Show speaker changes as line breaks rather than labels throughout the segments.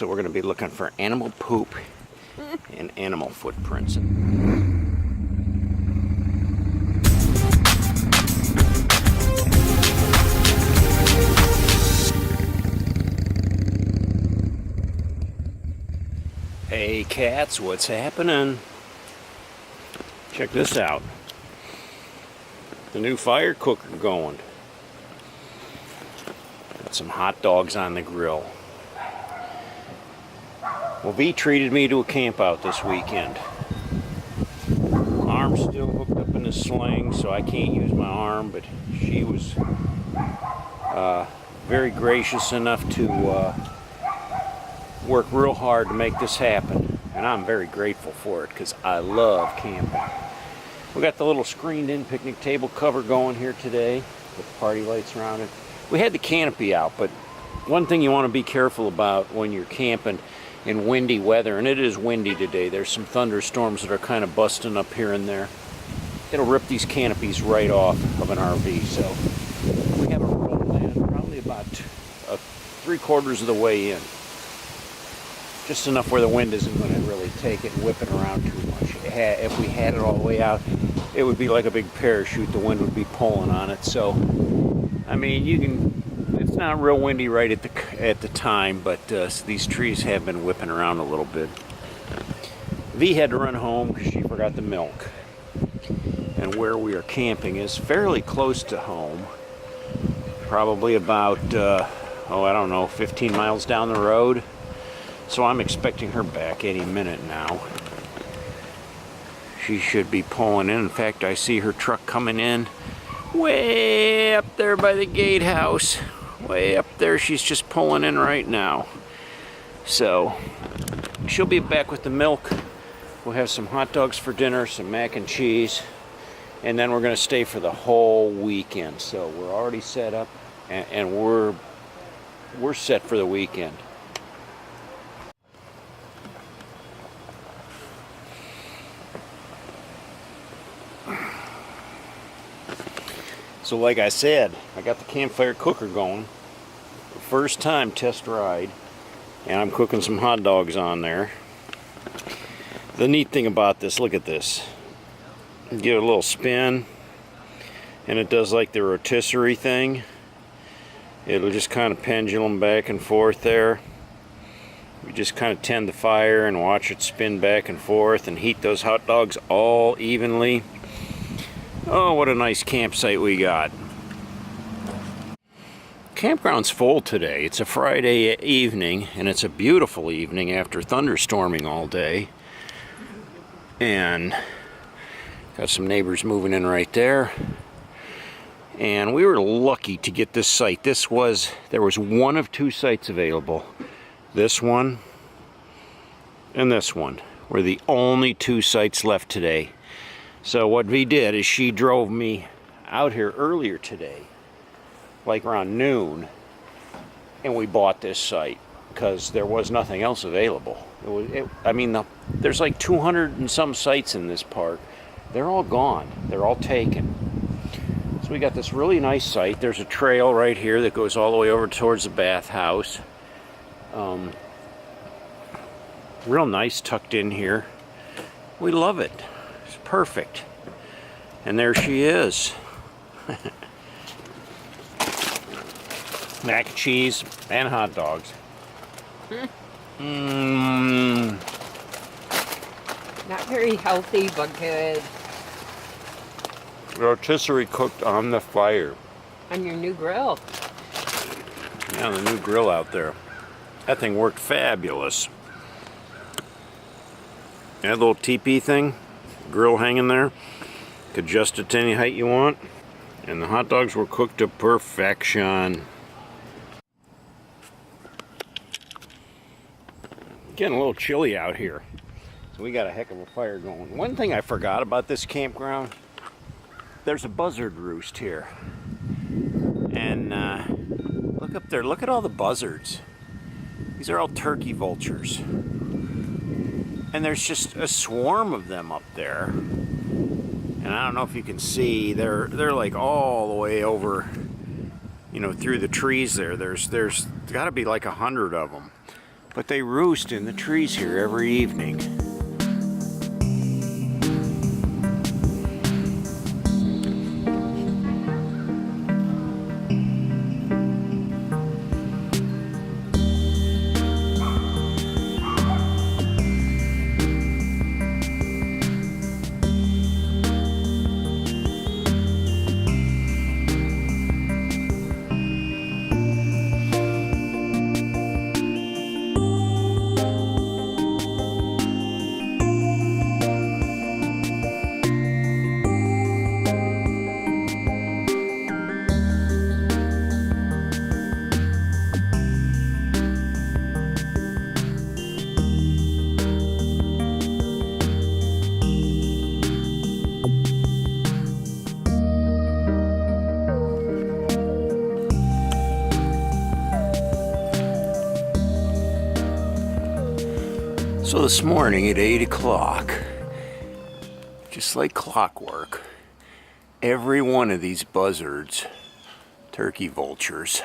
So we're going to be looking for animal poop and animal footprints. Hey cats, what's happening? Check this out. The new fire cooker going. Got some hot dogs on the grill. Well, V treated me to a camp out this weekend. Arm's still hooked up in a sling, so I can't use my arm, but she was very gracious enough to work real hard to make this happen. And I'm very grateful for it because I love camping. We got the little screened-in picnic table cover going here today with party lights around it. We had the canopy out, but one thing you want to be careful about when you're camping in windy weather, and it is windy today, there's some thunderstorms that are kind of busting up here and there. It'll rip these canopies right off of an RV, so we have a roll in probably about 3/4 of the way in. Just enough where the wind isn't going to really take it and whip it around too much. If we had it all the way out, it would be like a big parachute. The wind would be pulling on it. So, I mean, you can. It's not real windy right at the time, but these trees have been whipping around a little bit. V had to run home because she forgot the milk. And where we are camping is fairly close to home. Probably about, I don't know, 15 miles down the road. So I'm expecting her back any minute now. She should be pulling in. In fact, I see her truck coming in way up there by the gatehouse. Way up there. She's just pulling in right now. So she'll be back with the milk. We'll have some hot dogs for dinner, some mac and cheese, and then we're going to stay for the whole weekend. So we're already set up, and we're set for the weekend. So like I said, I got the campfire cooker going. First time test ride. And I'm cooking some hot dogs on there. The neat thing about this, look at this. Give it a little spin. And it does like the rotisserie thing. It'll just kind of pendulum back and forth there. You just kind of tend the fire and watch it spin back and forth and heat those hot dogs all evenly. Oh, what a nice campsite we got. Campground's full today. It's a Friday evening, and it's a beautiful evening after thunderstorming all day. And got some neighbors moving in right there. And we were lucky to get this site. There was one of two sites available. This one and this one were the only two sites left today. So what V did is she drove me out here earlier today, like around noon, and we bought this site because there was nothing else available. There's like 200 and some sites in this park. They're all gone. They're all taken. So we got this really nice site. There's a trail right here that goes all the way over towards the bathhouse. Real nice, tucked in here. We love it. Perfect. And there she is. Mac and cheese and hot dogs.
Not very healthy, but good.
Rotisserie cooked on the fire.
On your new grill.
Yeah, the new grill out there. That thing worked fabulous. That little teepee thing. Grill hanging there, could adjust it to any height you want, and the hot dogs were cooked to perfection. Getting a little chilly out here, so we got a heck of a fire going. One thing I forgot about this campground, there's a buzzard roost here, and look up there, look at all the buzzards. These are all turkey vultures. And there's just a swarm of them up there. And I don't know if you can see, they're like all the way over, through the trees there. There's got to be like 100 of them. But they roost in the trees here every evening. So this morning at 8 o'clock, just like clockwork, every one of these buzzards, turkey vultures,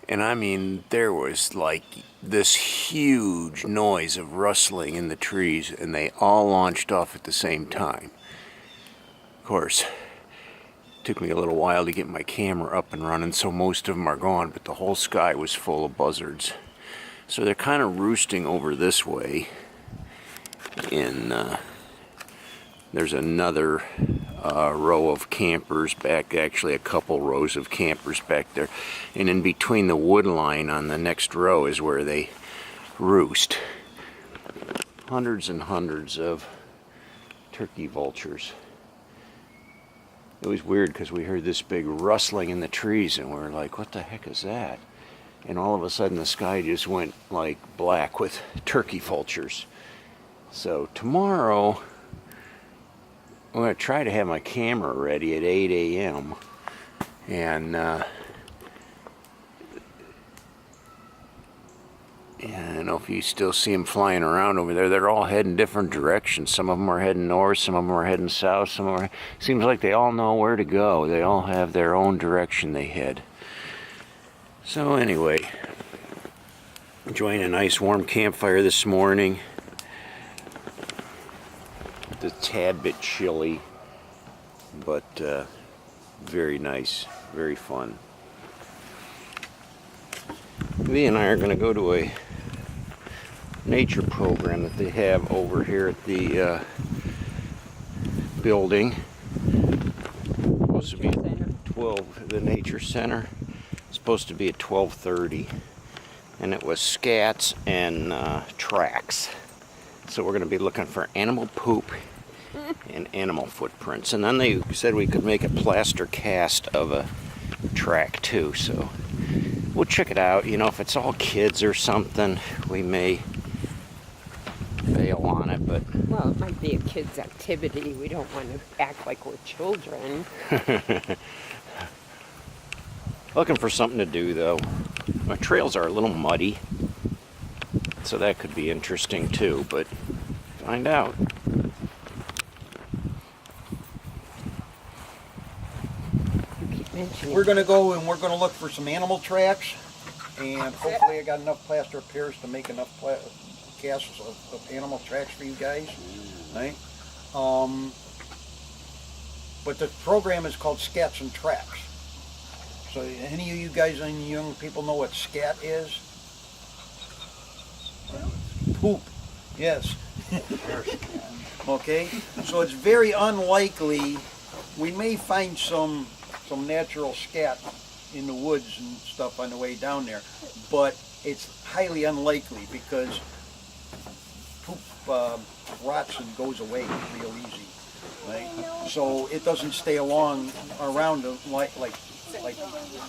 and I mean there was like this huge noise of rustling in the trees, and they all launched off at the same time. Of course, it took me a little while to get my camera up and running, so most of them are gone, but the whole sky was full of buzzards. So they're kind of roosting over this way, and there's another row of campers back, actually a couple rows of campers back there, and in between the wood line on the next row is where they roost. Hundreds and hundreds of turkey vultures. It was weird because we heard this big rustling in the trees and we were like, what the heck is that? And all of a sudden the sky just went like black with turkey vultures. So tomorrow I'm going to try to have my camera ready at 8 a.m. And I don't know if you still see them flying around over there. They're all heading different directions. Some of them are heading north, some of them are heading south, some of them seems like they all know where to go. They all have their own direction they head. So anyway, enjoying a nice warm campfire this morning. It's a tad bit chilly, but very nice, very fun. Lee and I are going to go to a nature program that they have over here at the building. It's supposed to be at 12, the nature center. Supposed to be at 12:30, and it was scats and tracks. So we're going to be looking for animal poop and animal footprints, and then they said we could make a plaster cast of a track too. So we'll check it out. You know, if it's all kids or something, we may bail on it. But
Well, it might be a kid's activity. We don't want to act like we're children.
looking for something to do though. My trails are a little muddy, so that could be interesting too, but find out.
We're going to go and we're going to look for some animal tracks, and hopefully I got enough plaster of Paris to make enough casts of animal tracks for you guys, right? But the program is called Scats and Tracks. So any of you guys, any young people know what scat is? Poop. Yes. Okay. So it's very unlikely. We may find some natural scat in the woods and stuff on the way down there, but it's highly unlikely because poop rots and goes away real easy, right? So it doesn't stay around like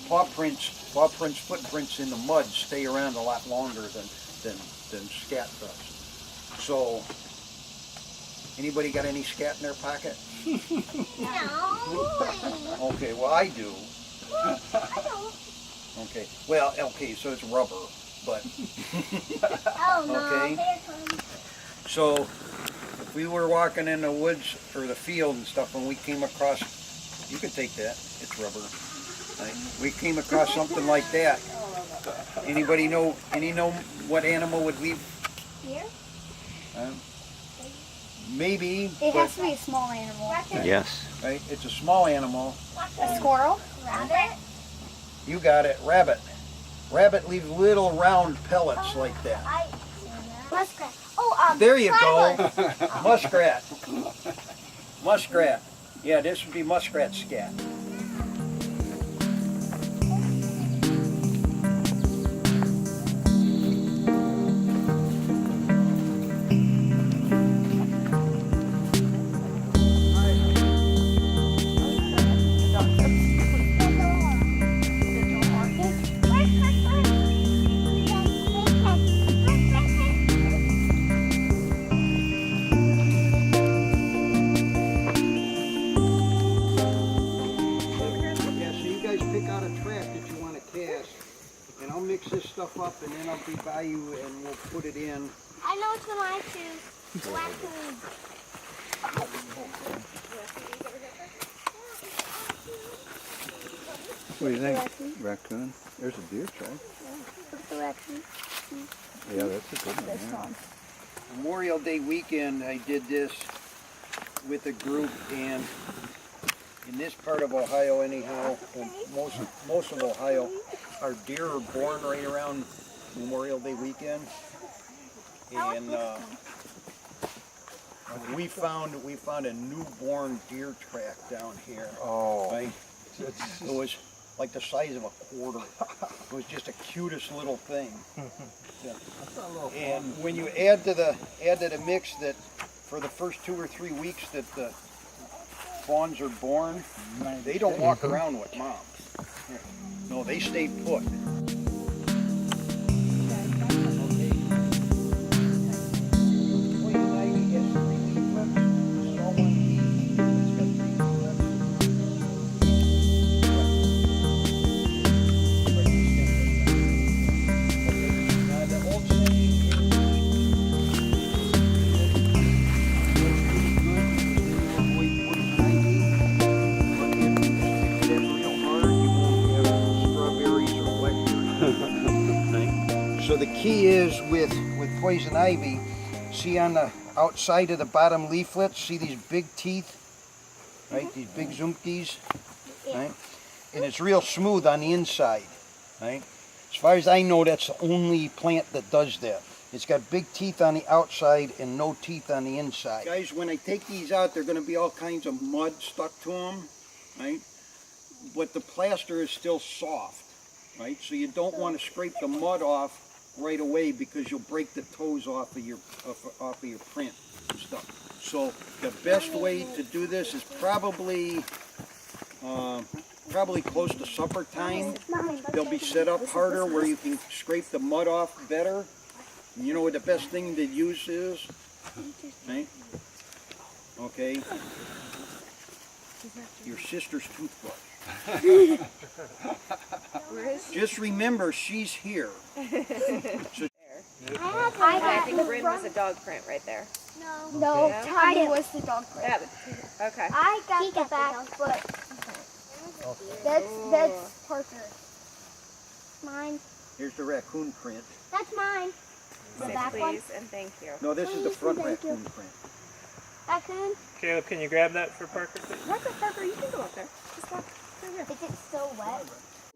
paw prints, footprints in the mud stay around a lot longer than scat does. So, anybody got any scat in their pocket?
No.
Okay, well I do. Okay, well, okay, so it's rubber, but
Oh no.
Okay. So, if we were walking in the woods or the field and stuff, and we came across, you can take that, it's rubber. Right? We came across something like that. Anybody know what animal would leave?
Here?
Maybe,
It
but
has to be a small animal.
Yes.
right, it's a small animal.
A squirrel? Rabbit?
You got it, rabbit. Rabbit leaves little round pellets like that.
Muskrat. Oh,
There you go.
platypus.
Muskrat. Muskrat. Yeah, this would be muskrat scat. Yeah, so you guys pick out a track that you want to cast, and I'll mix this stuff up, and then I'll be by you, and we'll put it in.
I know which one I choose. Raccoon.
What do you think? Raccoon? There's a deer track.
What's the raccoon?
Yeah, that's a good one.
This
Yeah.
one.
Memorial Day weekend, I did this with a group, and in this part of Ohio, anyhow, and most of Ohio, our deer are born right around Memorial Day weekend, and we found a newborn deer track down here.
Oh.
Right? It was like the size of a quarter. It was just the cutest little thing. Yeah. And when you add to the mix that for the first 2 or 3 weeks that the fawns are born, they don't walk around with moms. No, they stay put. So the key is with poison ivy, see on the outside of the bottom leaflets, see these big teeth, right? These big zoomkies, right? And it's real smooth on the inside, right? As far as I know, that's the only plant that does that. It's got big teeth on the outside and no teeth on the inside. Guys, when I take these out, they're going to be all kinds of mud stuck to them, right? But the plaster is still soft, right? So you don't want to scrape the mud off right away because you'll break the toes off of your print and stuff. So the best way to do this is probably close to supper time. They'll be set up harder where you can scrape the mud off better. And you know what the best thing to use is? Right? Okay. Your sister's toothbrush. Just remember, she's here. So,
I think Bryn was a dog print right there.
No,
Yeah.
Tiny was the dog print.
Yeah, but, okay.
I got the back, but that's Parker. Mine.
here's the raccoon print.
That's mine. The
Say
back one.
please and thank you.
No, this is the front
Thank you.
raccoon print.
Raccoon.
Caleb, can you grab that for Parker, please?
Parker, you can go up there. Just walk through here.
Is it still wet?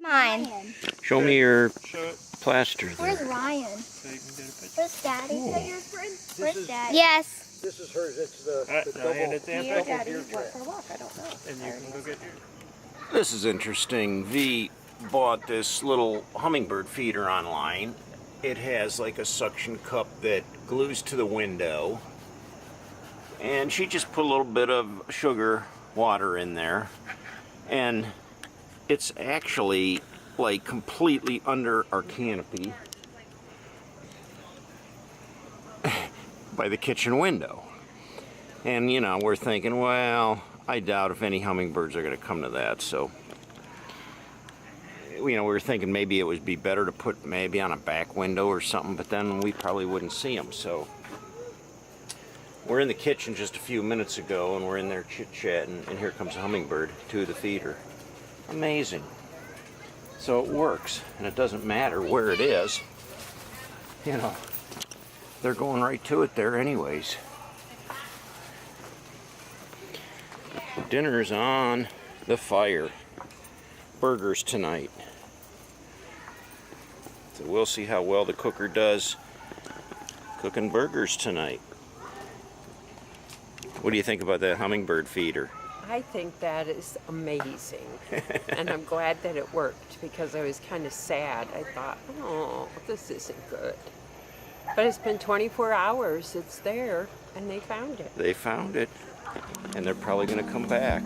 Mine.
Show me your
Show it
plaster
Where's
there.
Ryan?
so you can get a picture.
Where's Daddy?
This
Where's
is,
Daddy? Yes.
this is hers. It's the
Alright, now hand it to
Me or
Anthony,
Daddy
deer
went
track.
for a walk, I don't know.
and you can go get yours.
This is interesting. V bought this little hummingbird feeder online. It has like a suction cup that glues to the window. And she just put a little bit of sugar water in there. And it's actually like completely under our canopy by the kitchen window. And you know, we're thinking, well, I doubt if any hummingbirds are going to come to that. So, you know, we were thinking maybe it would be better to put maybe on a back window or something, but then we probably wouldn't see them. So we're in the kitchen just a few minutes ago, and we're in there chit-chatting, and here comes a hummingbird to the feeder. Amazing. So it works, and it doesn't matter where it is. You know, they're going right to it there anyways. Dinner's on the fire. Burgers tonight. So we'll see how well the cooker does cooking burgers tonight. What do you think about that Hummingbird feeder?
I think that is amazing. And I'm glad that it worked because I was kind of sad. I thought, oh, this isn't good. But it's been 24 hours. It's there, and they found it.
They found it, and they're probably going to come back.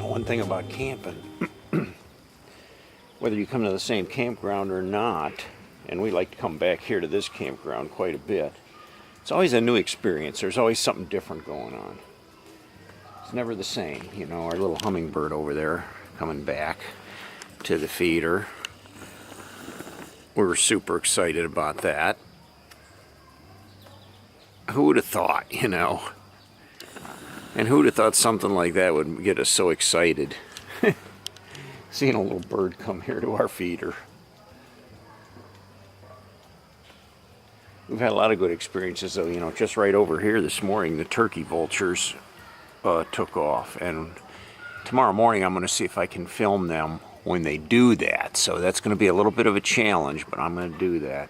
One thing about camping, whether you come to the same campground or not, and we like to come back here to this campground quite a bit, it's always a new experience. There's always something different going on. It's never the same. You know, our little Hummingbird over there coming back to the feeder. We were super excited about that. Who would have thought, you know? And who'd have thought something like that would get us so excited? Seeing a little bird come here to our feeder. We've had a lot of good experiences though, you know, just right over here this morning, the turkey vultures took off. And tomorrow morning I'm going to see if I can film them when they do that. So that's going to be a little bit of a challenge, but I'm going to do that.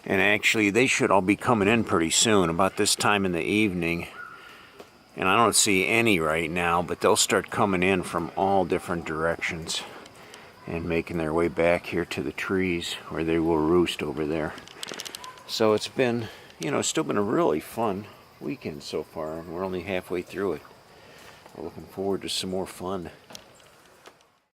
And actually, they should all be coming in pretty soon, about this time in the evening. And I don't see any right now, but they'll start coming in from all different directions and making their way back here to the trees where they will roost over there. So it's been, you know, it's still been a really fun weekend so far, and we're only halfway through it. We're looking forward to some more fun.